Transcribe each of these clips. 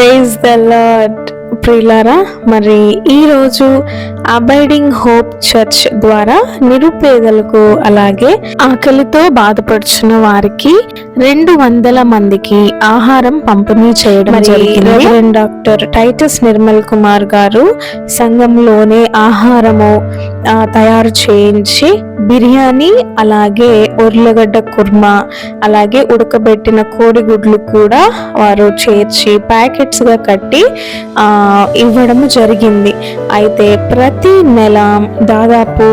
Praise the lord ప్రియులారా, మరి ఈరోజు అబైడింగ్ హోప్ చర్చ్ ద్వారా నిరుపేదలకు అలాగే ఆకలితో బాధపడుచున్న వారికి 200 మందికి ఆహారం పంపిణీ చేయడం జరిగింది. డాక్టర్ టైటస్ నిర్మల్ కుమార్ గారు సంఘంలోనే ఆహారము తయారు చేయించి బిర్యానీ, అలాగే ఉర్లగడ్డ కుర్మా, అలాగే ఉడకబెట్టిన కోడిగుడ్లు కూడా వారు చేర్చి ప్యాకెట్స్ గా కట్టి ఇవ్వడము జరిగింది. అయితే ప్రతి నెల దాదాపు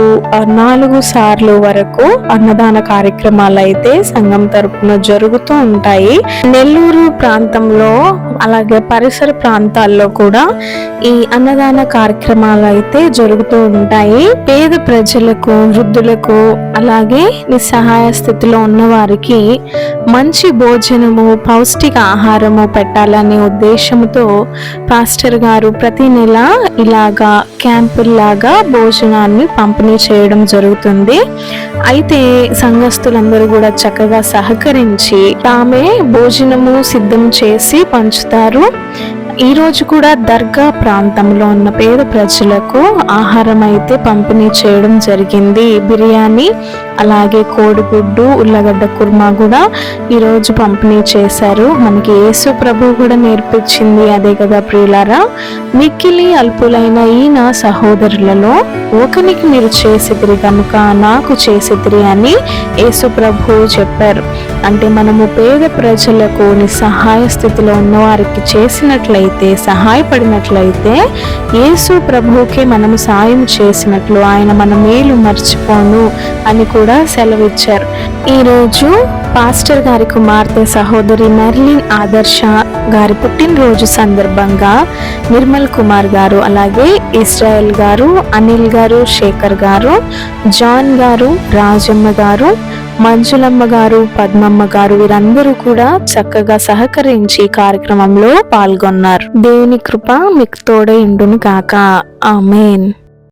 4 సార్లు వరకు అన్నదాన కార్యక్రమాలు అయితే సంఘం తరపున జరుగుతూ ఉంటాయి. నెల్లూరు ప్రాంతంలో అలాగే పరిసర ప్రాంతాల్లో కూడా ఈ అన్నదాన కార్యక్రమాలు అయితే జరుగుతూ ఉంటాయి. పేద ప్రజలకు, వృద్ధులకు, అలాగే నిస్సహాయ స్థితిలో ఉన్న వారికి మంచి భోజనము, పౌష్టిక ఆహారము పెట్టాలనే ఉద్దేశంతో పాస్టర్ గారు ప్రతి నెల ఇలాగా క్యాంపుల్లాగా భోజనాన్ని పంపిణీ చేయడం జరుగుతుంది. అయితే సంఘస్థులందరూ కూడా చక్కగా సహకరించి తామే భోజనము సిద్ధం చేసి పంచుతారు. ఈ రోజు కూడా దర్గా ప్రాంతంలో ఉన్న పేద ప్రజలకు ఆహారం అయితే పంపిణీ చేయడం జరిగింది. బిర్యానీ, అలాగే కోడిగుడ్డు, ఉల్లగడ్డ కుర్మా కూడా ఈరోజు పంపిణీ చేశారు. మనకి యేసు ప్రభు కూడా నేర్పించింది అదే కదా ప్రియులారా. మిక్కిలి అల్పులైన ఈ నా సహోదరులలో ఒకనికి మీరు చేసిదిరి కనుక నాకు చేసిదిరి అని యేసు ప్రభు చెప్పారు. అంటే మనము పేద ప్రజలకు, నిస్సహాయ స్థితిలో ఉన్న వారికి చేసినట్లయితే, సహాయపడినట్లయితే యేసు ప్రభువుకి మనము సాయం చేసినట్లు, ఆయన మన మేలు మర్చిపోను అని కూడా సెలవిచ్చారు. ఈరోజు పాస్టర్ గారి కుమార్తె సహోదరి మెర్లిన్ ఆదర్శ గారి పుట్టినరోజు సందర్భంగా నిర్మల్ కుమార్ గారు, అలాగే ఇస్రాయల్ గారు, అనిల్ గారు, శేఖర్ గారు, జాన్ గారు, రాజమ్మ గారు, మంజులమ్మ గారు, పద్మమ్మ గారు వీరందరూ కూడా చక్కగా సహకరించి కార్యక్రమంలో పాల్గొన్నారు. దేవుని కృప మీకు తోడై ఉండును గాక. ఆమేన్.